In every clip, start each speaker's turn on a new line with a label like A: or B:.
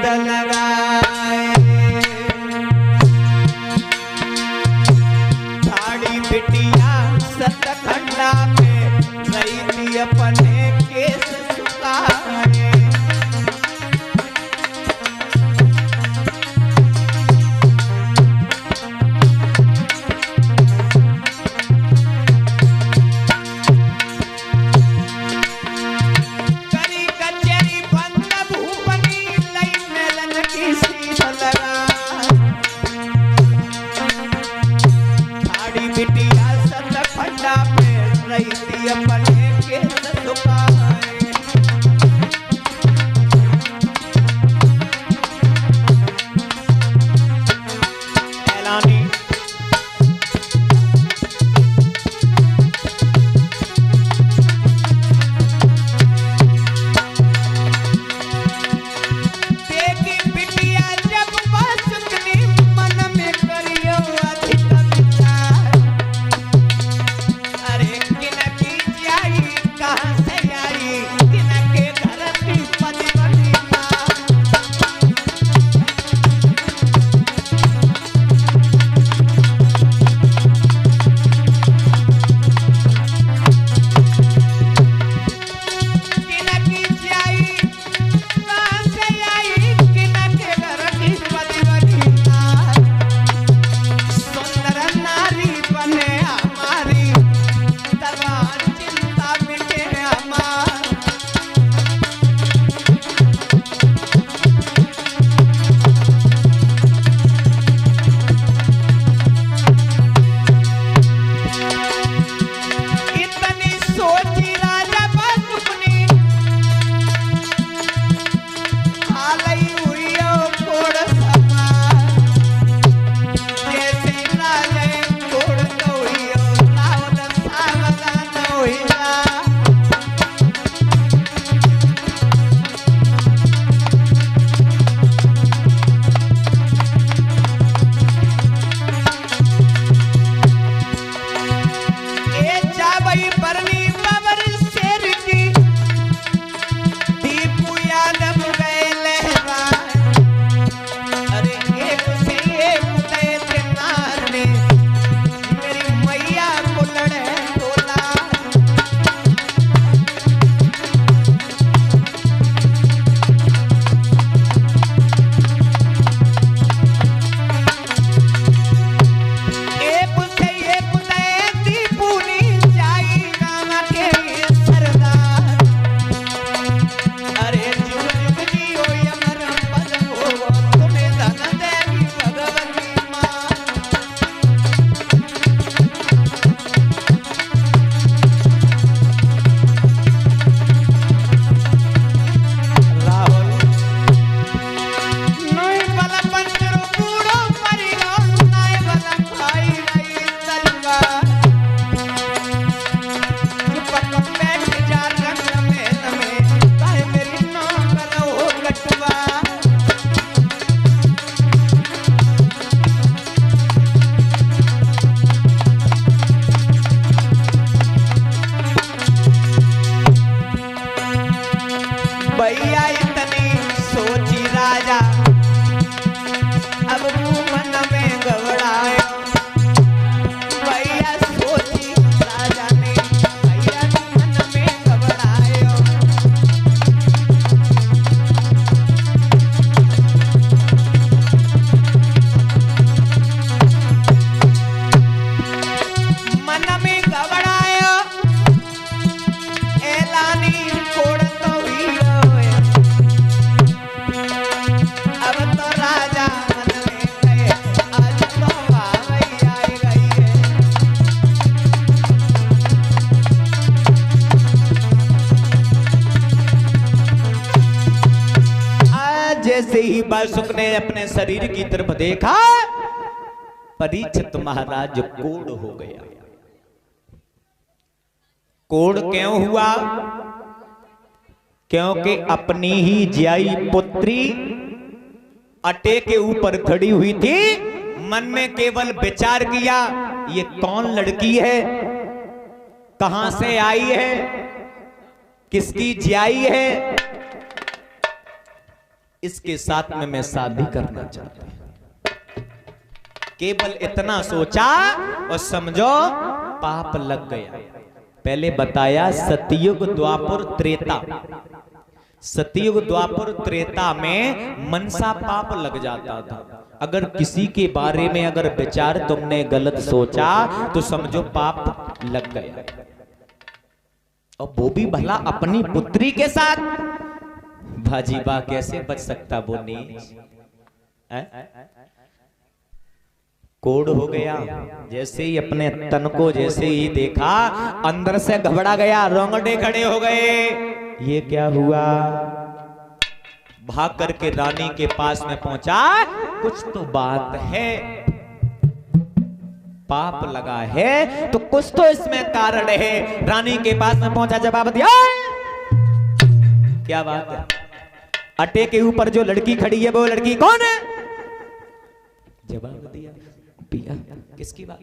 A: पद लगाए। साड़ी बिटिया सतखंडा में रही थी अपने केस सुखाए। अपने केस सुखाए। ऐलानी देखी बिटिया जब बसुकनी मन में करियो अधिक विचार। अरे कहाँ से आई किनके घर की पतिवती माँ। किनकी आई कहाँ से आई किनके घर की पतिवती माँ। सुंदर नारी बने हमारी तबा चिंता मिटे हमार। इतनी सोची राजा बसुकनी हालई हुई कोड़ समार। जैसे राजा कोड़ तो हुई सावल सावधान हुईला। ए जावई बरनी बाबर शेर की दीपू यादव गए लहरा। अरे एक से एक उदय के नार ने मेरी मैया को लड़े तोला। एक से एक उदय दीपू नी जाई गाँव के सरदार। अरे जुग जुग जियो अमर पद हो तुम्हें धन देवी भगवती माँ। राहुल नई बल पंचरो बूढ़ो परिगो नई बल खाई रही तलवार। चुपक बैठ जा रंग में काहे मेरी नाम करो कटवा। भैया इतनी सोची राजा अब मन में घबरायो। भैया सोची राजा ने भैया मन में घबरायो। मन में घबरायो ऐलानी कोड़ तो हुई होए। अब तो राजा मन में गए आज तो भावई आई गई है। आज जैसे ही बासुक ने अपने शरीर की तरफ देखा परीक्षित महाराज कोड़ हो गया। कोड़ क्यों हुआ? क्योंकि अपनी ही जियाई पुत्री अटे के ऊपर खड़ी हुई थी। मन में केवल विचार किया ये कौन लड़की है, कहां से आई है, किसकी जियाई है। इसके साथ में मैं शादी करना चाहता हूं। केवल इतना सोचा और समझो पाप लग गया। पहले बताया सतयुग द्वापर त्रेता। सतयुग द्वापर त्रेता में मनसा पाप लग जाता था। अगर किसी के बारे में अगर विचार तुमने गलत सोचा तो समझो पाप लग गया। और वो भी भला अपनी पुत्री के साथ। भाजी बा कैसे बच सकता वो नीच। कोड हो गया। जैसे ही अपने तन को जैसे ही देखा अंदर से घबरा गया, रोंगटे खड़े हो गए। ये क्या हुआ? भाग करके रानी के पास में पहुंचा। कुछ तो बात है, पाप लगा है तो कुछ तो इसमें कारण है। रानी के पास में पहुंचा, जवाब दिया। क्या बात है? अटे के ऊपर जो लड़की खड़ी है वो लड़की कौन है? जवाब दिया, पिया। किसकी बात?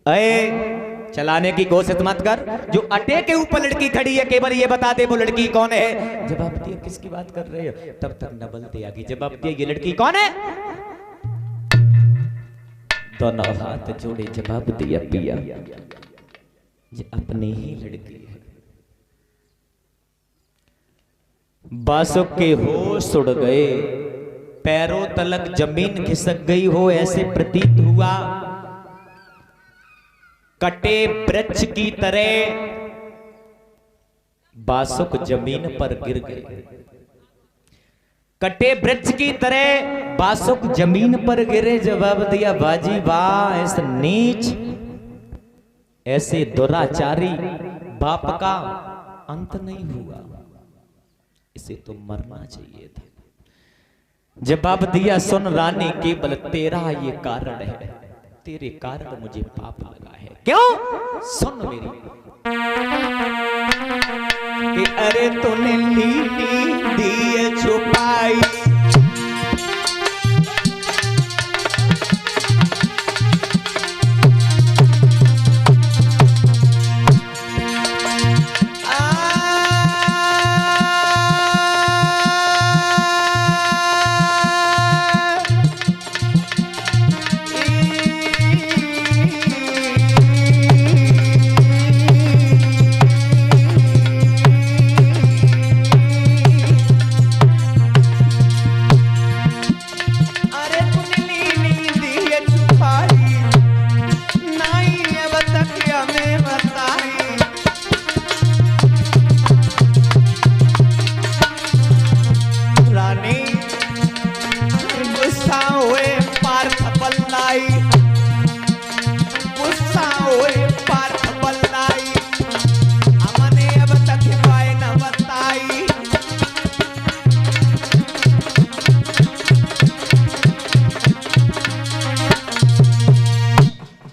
A: अरे चलाने की कोशिश मत कर। जो अटे के ऊपर लड़की खड़ी है केवल ये बता दे वो लड़की कौन है। जवाब दिया, किसकी बात कर रहे हो? तब तक नबल दिया कि जवाब दिया, ये लड़की कौन है? दोनों हाथ जोड़े जवाब दिया, पिया ये अपनी ही लड़की है। बासुक के होश उड़ गए, पैरों तलक जमीन खिसक गई हो ऐसे प्रतीत हुआ। कटे वृक्ष की तरह बासुक जमीन पर गिर गए। कटे वृक्ष की तरह बासुक जमीन पर गिरे। जवाब दिया, बाजी वाह, ऐसे नीच ऐसे दुराचारी बाप का अंत नहीं हुआ, इसे तो मरना चाहिए था। जवाब दिया, सुन रानी, केवल तेरा ये कारण है, तेरे कारण मुझे पाप लगा है। क्यों? सुन मेरी कि अरे तूने ली दिए छुपाई,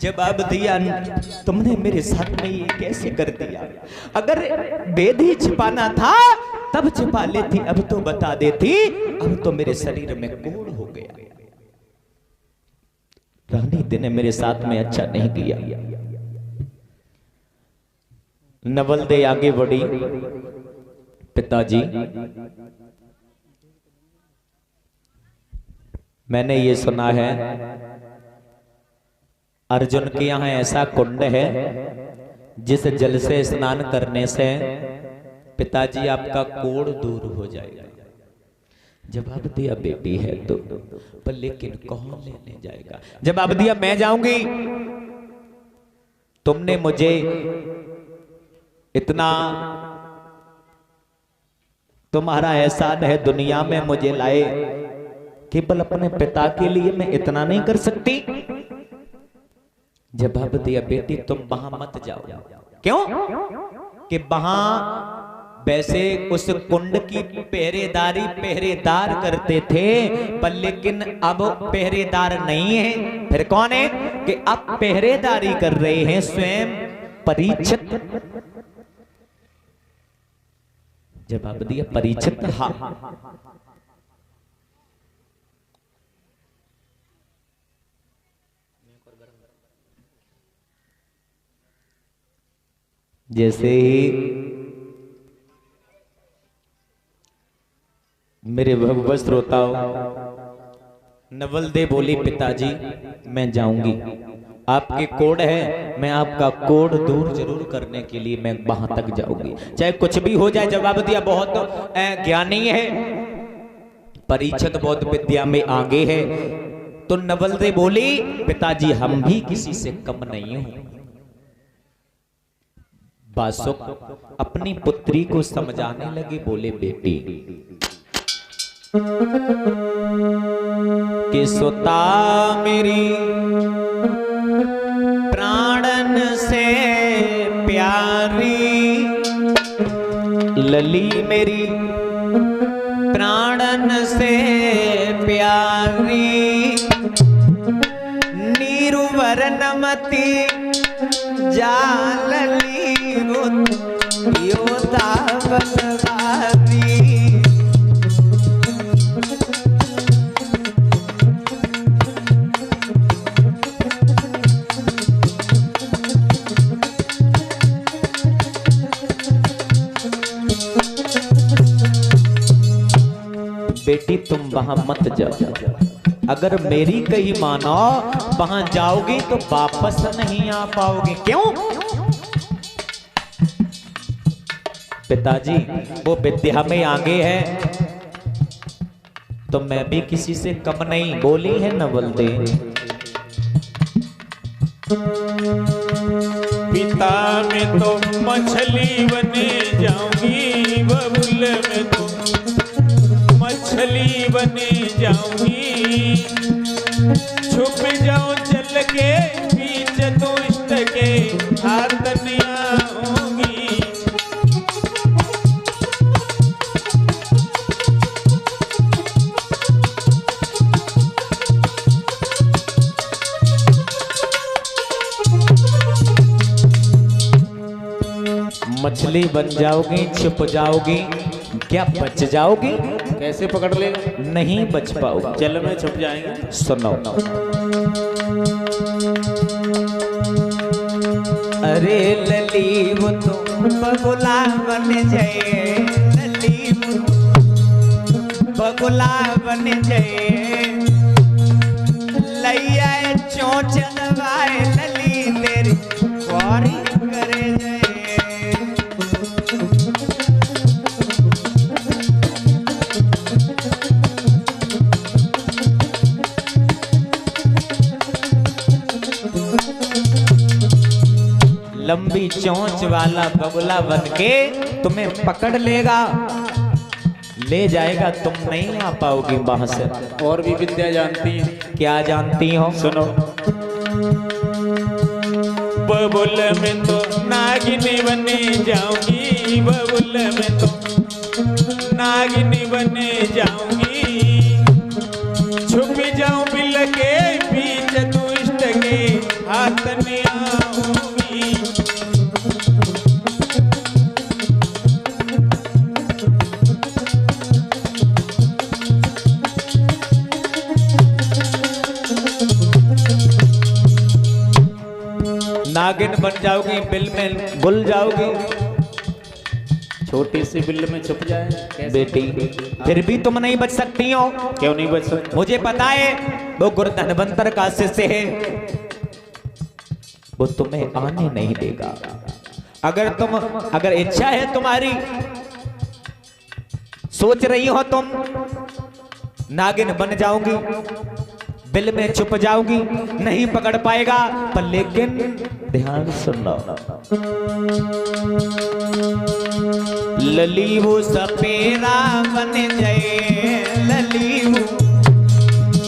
A: जवाब दिया, तुमने मेरे साथ में ये कैसे कर दिया? अगर वेद ही छिपाना था तब छिपा लेती, अब तो बता देती। अब तो मेरे शरीर में कोढ़ हो गया। रानी ने मेरे साथ में अच्छा नहीं किया। नवल दे आगे बढ़ी, पिताजी मैंने ये सुना है अर्जुन के यहाँ ऐसा कुंड है जिस जल से स्नान करने से पिताजी आपका कोढ़ दूर हो जाएगा। जवाब दिया, बेटी है तो पर लेकिन कौन लेने जाएगा? जवाब दिया, मैं जाऊंगी। तुमने मुझे इतना, तुम्हारा एहसान है दुनिया में मुझे लाए, केवल अपने पिता के लिए मैं इतना नहीं कर सकती। जवाब दिया, बेटी तुम वहां मत जाओ। क्यों? कि वहां वैसे उस कुंड की पहरेदारी पहरेदार करते थे, पर लेकिन अब पहरेदार नहीं है। फिर कौन है? कि अब पहरेदारी कर रहे हैं स्वयं परीक्षित। जवाब दिया, परीक्षित? हाँ। जैसे ही मेरे भगवत श्रोताओं, नवल दे बोली पिताजी मैं जाऊंगी, आपके कोड है, मैं आपका कोड दूर जरूर करने के लिए मैं वहां तक जाऊंगी, चाहे कुछ भी हो जाए। जवाब दिया, बहुत ज्ञानी है, परीक्षित बहुत विद्या में आगे है। तो नवल दे बोली पिताजी हम भी किसी से कम नहीं हूं। बासुक अपनी पुत्री को समझाने लगे, बोले बेटी कि सुता मेरी प्राणन से प्यारी, लली मेरी प्राणन से प्यारी, नीरुवर नमती जालली योता बलवादी। बेटी तुम वहां मत जाओ, अगर मेरी कही मानो वहां जाओगी तो वापस नहीं आ पाओगे। क्यों? पिताजी वो विद्या में आगे है तो मैं भी किसी से कम नहीं, बोली है नवल दे।
B: पिता में तो मछली बने जाऊंगी, बबुल में तो मछली बने जाऊंगी, छुप जाऊं चल के बीच दुष्ट के हाथ नहीं आऊंगी।
A: मछली बन जाओगी, छिप जाओगी, क्या बच जाओगी?
B: कैसे पकड़ लेगा?
A: नहीं बच पाओगे,
B: जल में छुप जाएंगे।
A: सुनो, अरे लली वो तो बगुला बन जाए, लली बगुला बन जाए, लैया चोंच दबाए लली तेरी क्वारी करे जाए। लंबी चोंच वाला बगुला बनके तुम्हें पकड़ लेगा, ले जाएगा, तुम नहीं आ पाओगी वहां से।
B: और भी विद्या जानती है?
A: क्या जानती हो?
B: सुनो, बबुल में तो नागिनी बने जाऊंगी, बबुल में तो नागिनी बने जाऊंगी, छुप जाऊं बिल के बीच दुष्ट के हाथ में आऊंगी।
A: नागिन बन जाओगी, बिल में घुल जाओगी,
B: छोटी सी बिल में छुप जाए।
A: बेटी फिर भी तुम नहीं बच सकती हो।
B: क्यों नहीं बच सकती?
A: मुझे पता है वो गुरु धनवंतर का शिष्य है, वो तुम्हें आने नहीं देगा। अगर इच्छा है तुम्हारी, सोच रही हो तुम नागिन बन जाऊंगी, बिल में छुप जाऊंगी, नहीं पकड़ पाएगा, पर लेकिन ध्यान सुनो, लली वो सपेरा बन जाए, लली वो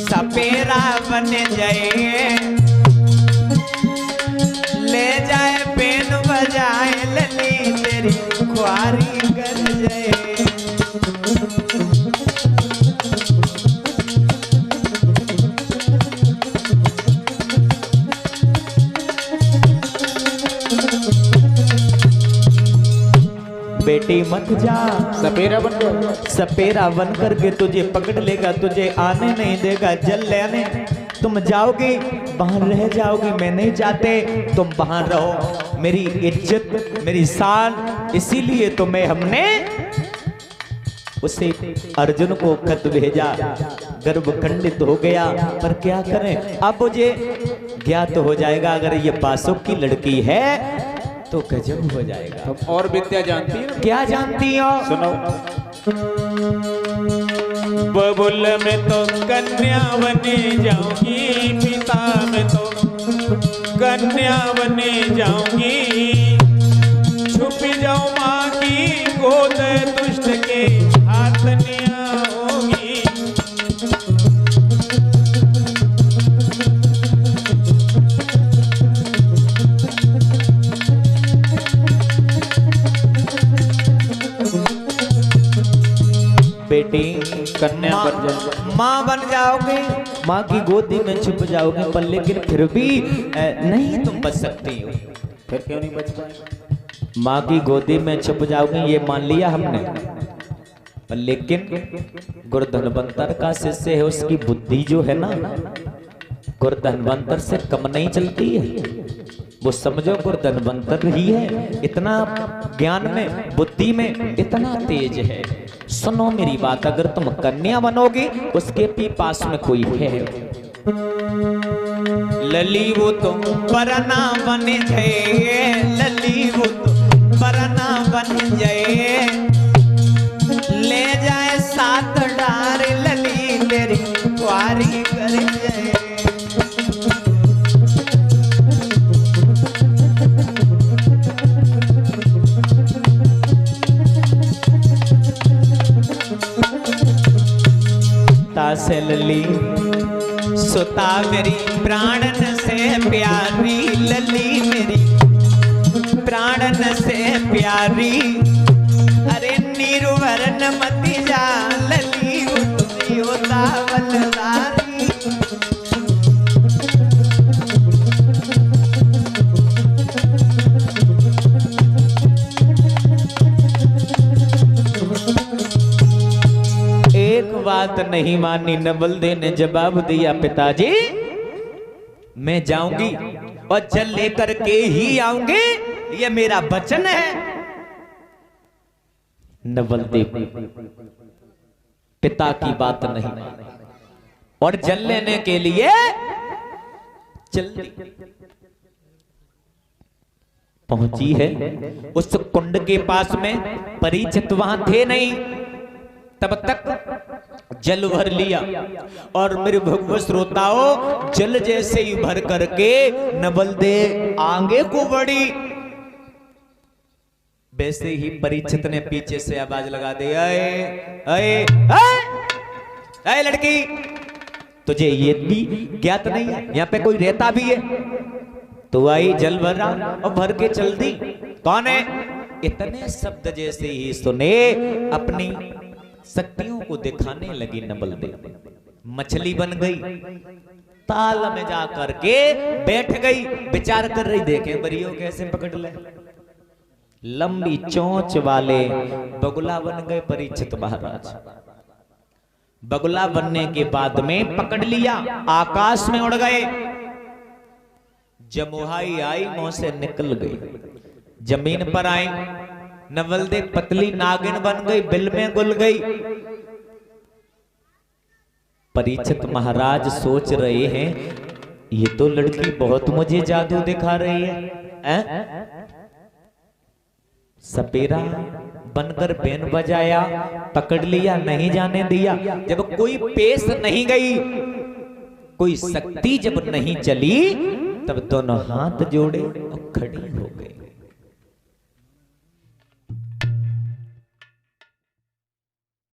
A: सपेरा बन जाए, ले जाए पेन बजाए लली तेरी खुआरी कर जाए। बेटी मत जा,
B: सपेरा बन जाओ,
A: सपेरा बन करके तुझे पकड़ लेगा, तुझे आने नहीं देगा, जल लेने तुम जाओगे, वहां रह जाओगे। मैं नहीं चाहते तुम वहां रहो, मेरी इज्जत मेरी शान, इसीलिए तुम्हें हमने उसे अर्जुन को खत भेजा, गर्भ खंडित हो गया। पर क्या करें, अब मुझे ज्ञात हो जाएगा अगर ये बासुक की लड़की है तो गजब हो जाएगा।
B: तुम और विद्या जानती हो?
A: क्या जानती हो?
B: सुनो। बबुल में तो कन्या बने जाऊंगी, पिता में तो कन्या बने जाऊंगी। छुप जाऊं माँ की गोद, दुष्ट के हाथ नहीं आऊंगी।
A: बेटी
B: कन्या बन जाओ,
A: माँ बन जाओगे, माँ की गोदी में छुप जाओगे, पर लेकिन फिर भी नहीं तुम बच सकती हो।
B: फिर क्यों नहीं बच पाए?
A: माँ की गोदी में छुप जाओगे ये मान लिया हमने, पर लेकिन गुरुधनवंतर का शिष्य है, उसकी बुद्धि जो है ना गुरुधनवंतर से कम नहीं चलती है। वो समझो गुरुधनवंतर ही है, इतना ज्ञान में बुद्धि में इतना तेज है। सुनो मेरी बात, अगर तुम कन्या बनोगी उसके भी पास में कोई है, लली वो तो परना बन जाए, लली वो तो परना बन जाए, ले जाए साथ डार लली तेरी कुआरी कर जाए। से लली सुता मेरी प्राणन से प्यारी, लली मेरी प्राणन से प्यारी। अरे नीरुवरन मति जा लली होता बलदारी। एक बात नहीं मानी नवलदे ने जवाब दिया, पिताजी मैं जाऊंगी और जल लेकर के ही आऊंगी, ये मेरा वचन है। नवलदे पिता की बात नहीं और जल लेने के लिए चल पहुंची है। उस कुंड के पास में परीक्षित वहां थे नहीं, तब तक जल भर लिया और मेरे भगवत श्रोताओं जल जैसे ही भर करके नवलदे आगे को बढ़ी, वैसे ही परीक्षित ने पीछे से आवाज लगा दी, अये अये अये लड़की, तुझे ये भी ज्ञात नहीं है यहाँ पे कोई रहता भी है? तो आई जल भरा और भर के चल दी। कौन है? इतने शब्द जैसे ही सुने अपनी शक्तियों को दिखाने लगी नवलदे, मछली बन गई, ताल में जा करके बैठ गई, विचार कर रही, देखे बरियो कैसे पकड़ ले। लंबी चोंच वाले बगुला बन गए परीक्षित महाराज। बगुला बनने के बाद में पकड़ लिया, आकाश में उड़ गए। जमुहाई आई मुंह से निकल गई, जमीन पर आई, नवलदे पतली नागिन बन गई, बिल में घुल गई। परीक्षित महाराज सोच रहे हैं ये तो लड़की बहुत मुझे जादू दिखा रही है। सपेरा बनकर बेन बजाया, पकड़ लिया, नहीं जाने दिया। जब कोई पेश नहीं गई, कोई शक्ति जब नहीं चली, तब दोनों हाथ जोड़े और खड़ी हो